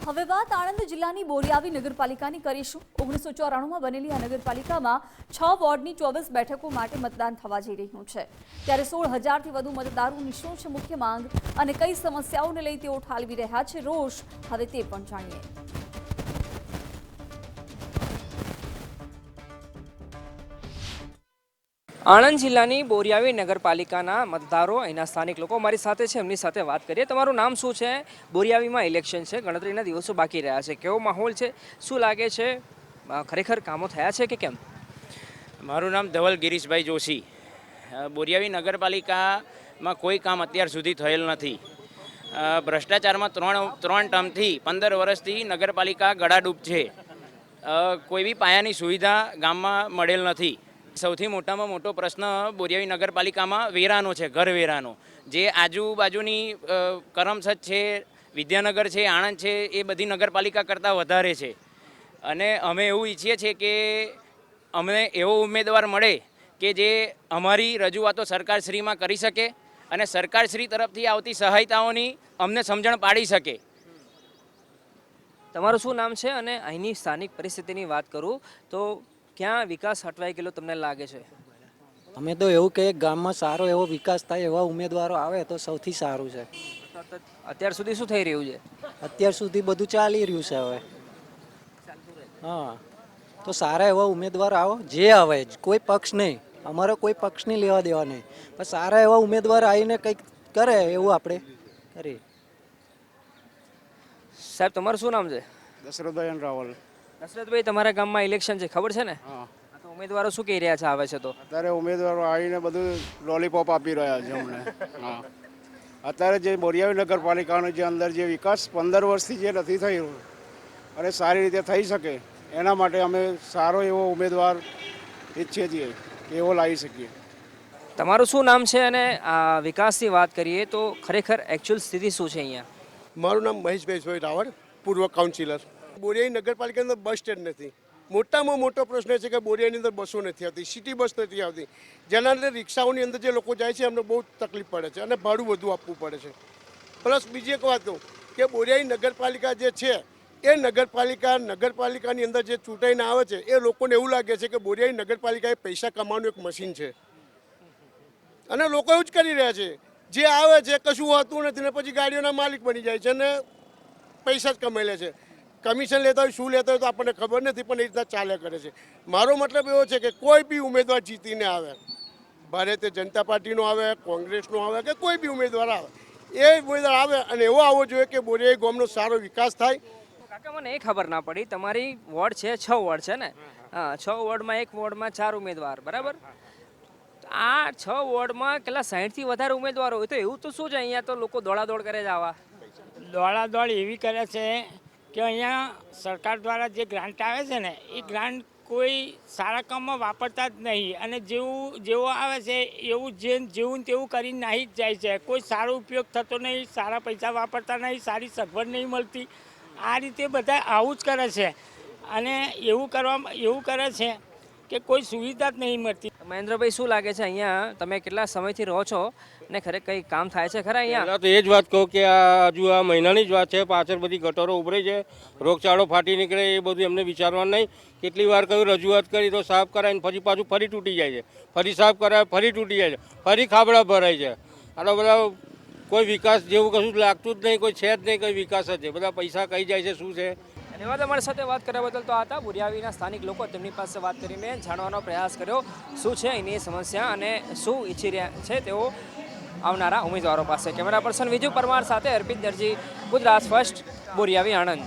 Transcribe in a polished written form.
હવે વાત આણંદ જિલ્લાની બોરિયાવી નગરપાલિકાની કરીશું। 1994માં બનેલી આ નગરપાલિકામાં 6 વોર્ડની 24 બેઠકો માટે મતદાન થવા જઈ રહ્યું છે। ત્યારે 16,000થી વધુ મતદારોની શું છે મુખ્ય માંગ અને કઈ સમસ્યાઓને લઈ તેઓ ઠાલવી રહ્યા છે રોષ, હવે તે પણ જાણીએ। આણંદ જિલ્લાની બોરિયાવી નગરપાલિકાના મતદારો અહીંના સ્થાનિક લોકો અમારી સાથે છે, એમની સાથે વાત કરીએ। તમારું નામ શું છે? બોરિયાવીમાં ઇલેક્શન છે, ગણતરીના દિવસો બાકી રહ્યા છે, કેવો માહોલ છે, શું લાગે છે, ખરેખર કામો થયા છે કે કેમ? મારું નામ ધવલ ગિરીશભાઈ જોશી। બોરિયાવી નગરપાલિકામાં કોઈ કામ અત્યાર સુધી થયેલ નથી। ભ્રષ્ટાચારમાં ત્રણ ટર્મથી 15 વર્ષથી નગરપાલિકા ગળાડૂબ છે। કોઈ બી પાયાની સુવિધા ગામમાં મળેલ નથી। સૌથી મોટામાં મોટો પ્રશ્ન બોરિયાવી નગરપાલિકામાં વેરાનો છે, ઘર વેરાનો, જે આજુબાજુની કરમસદ છે, વિદ્યાનગર છે, આણંદ છે, એ બધી નગરપાલિકા કરતાં વધારે છે। અને અમે એવું ઈચ્છીએ છીએ કે અમને એવો ઉમેદવાર મળે કે જે અમારી રજૂઆતો સરકારશ્રીમાં કરી શકે અને સરકારશ્રી તરફથી આવતી સહાયતાઓની અમને સમજણ પાડી શકે। તમારું શું નામ છે? અને અહીંની સ્થાનિક પરિસ્થિતિની વાત કરું તો ક્યાં વિકાસ અટવાઈ ગયેલો તમને લાગે છે? અમે તો એવું કહીએ ગામમાં સારો એવો વિકાસ થાય, એવા ઉમેદવારો આવે તો સૌથી સારું છે। અત્યાર સુધી શું થઈ રહ્યું છે? અત્યાર સુધી બધું ચાલી રહ્યું છે। હવે હા, તો સારા એવા ઉમેદવાર આવો, જે આવે કોઈ પક્ષ નહીં, અમારો કોઈ પક્ષની લેવા દેવા નહીં, પણ સારા એવા ઉમેદવાર આવીને કંઈક કરે એવું આપણે કરીએ। સાહેબ, તમારું શું નામ છે? દશરથભાઈ રાવલ। દશરથભાઈ, તમારા ગામમાં ઇલેક્શન છે, ખબર છે ને? હા, તો ઉમેદવારો શું કહી રહ્યા છે આવે છે તો? અત્યારે ઉમેદવારો આવીને બધું લોલીપોપ આપી રહ્યા છે અમને। હા, અત્યારે જે બોરિયાવી નગરપાલિકાનો જે અંદર જે વિકાસ 15 વર્ષથી જે નથી થયો અને સારી રીતે થઈ શકે એના માટે અમે સારો એવો ઉમેદવાર ઈચ્છીએ છીએ કે એવો લાવી શકીએ। તમારું શું નામ છે? અને આ વિકાસની વાત કરીએ તો ખરેખર એકચ્યુઅલ સ્થિતિ શું છે અહીંયા? મારું નામ મહેશભાઈ રાવળ, પૂર્વ કાઉન્સિલર। બોરિયાવી નગરપાલિકાની અંદર બસ સ્ટેન્ડ નથી। મોટામાં મોટો પ્રશ્ન છે કે બોરિયાની અંદર બસો નથી આવતી, સિટી બસ નથી આવતી, જેના લીધે રિક્ષાઓની અંદર જે લોકો જાય છે એમને બહુ તકલીફ પડે છે અને ભાડું વધુ આપવું પડે છે। પ્લસ બીજી એક વાત કહું કે બોરિયાવી નગરપાલિકા જે છે એ નગરપાલિકાની અંદર જે ચૂંટાઈને આવે છે એ લોકોને એવું લાગે છે કે બોરિયાવી નગરપાલિકા એ પૈસા કમાવાનું એક મશીન છે અને લોકો એવું જ કરી રહ્યા છે। જે આવે છે કશું હોતું નથી ને પછી ગાડીઓના માલિક બની જાય છે અને પૈસા જ કમાઈ લે છે। કમિશન લેતા હોય, શું લેતા હોય તો આપણને ખબર નથી, પણ એ રીતના ચાલ્યા કરે છે। મારો મતલબ એવો છે કે કોઈ બી ઉમેદવાર જીતીને આવે, ભારતીય જનતા પાર્ટીનો આવે, કોંગ્રેસનો આવે કે કોઈ બી ઉમેદવાર આવે, એ ઉમેદવાર આવે અને એવો આવવો જોઈએ કે બોરિયાવી ગામનો સારો વિકાસ થાય। કાકા, મને એ ખબર ના પડી, તમારી વોર્ડ છે, 6 વોર્ડ છે ને? હા, 6 વોર્ડમાં એક વોર્ડમાં 4 ઉમેદવાર, બરાબર? આ 6 વોર્ડમાં કેટલા 60થી વધારે ઉમેદવારો હોય તો એવું તો શું છે અહીંયા તો લોકો દોડાદોડ કરે છે? આવા દોડાદોડ એવી કરે છે કે અહીંયા સરકાર દ્વારા જે ગ્રાન્ટ આવે છે ને એ ગ્રાન્ટ કોઈ સારા કામમાં વાપરતા જ નહીં અને જેવો આવે છે એવું જેવું તેવું કરીને નાહી જ જાય છે। કોઈ સારો ઉપયોગ થતો નહીં, સારા પૈસા વાપરતા નહીં, સારી સગવડ નહીં મળતી। આ રીતે બધા આવું જ કરે છે અને એવું કરે છે કે કોઈ સુવિધા જ નહીં મળતી। મહેન્દ્રભાઈ, શું લાગે છે અહીંયા તમે કેટલા સમયથી રહો છો ને ખરે કંઈ કામ થાય છે ખરા અહીંયા? પહેલાં તો એ જ વાત કહું કે આ હજુ આ મહિનાની જ વાત છે, પાછળ બધી ગટરો ઉભરી છે, રોગચાળો ફાટી નીકળે એ બધું એમને વિચારવાનું નહીં। કેટલી વાર કહ્યું, રજૂઆત કરી તો સાફ કરાવીને પછી પાછું ફરી તૂટી જાય છે, ફરી સાફ કરાવે ફરી તૂટી જાય છે, ફરી ખાબડા ભરાય છે। આનો બધા કોઈ વિકાસ જેવું કશું લાગતું જ નહીં, કોઈ છે જ નહીં, કોઈ વિકાસ જ છે, બધા પૈસા કઈ જાય છે શું છે। ધન્યવાદ અમારી સાથે વાત કરવા બદલ। તો આ હતા બોરિયાવીના સ્થાનિક લોકો, તેમની પાસે વાત કરીને જાણવાનો પ્રયાસ કર્યો શું છે એની સમસ્યા અને શું ઈચ્છી રહ્યા છે તેઓ આવનારા ઉમેદવારો પાસે। કેમેરા પર્સન વિજુ પરમાર સાથે અર્પિત દરજી, ગુજરાત ફર્સ્ટ, બોરિયાવી, આણંદ।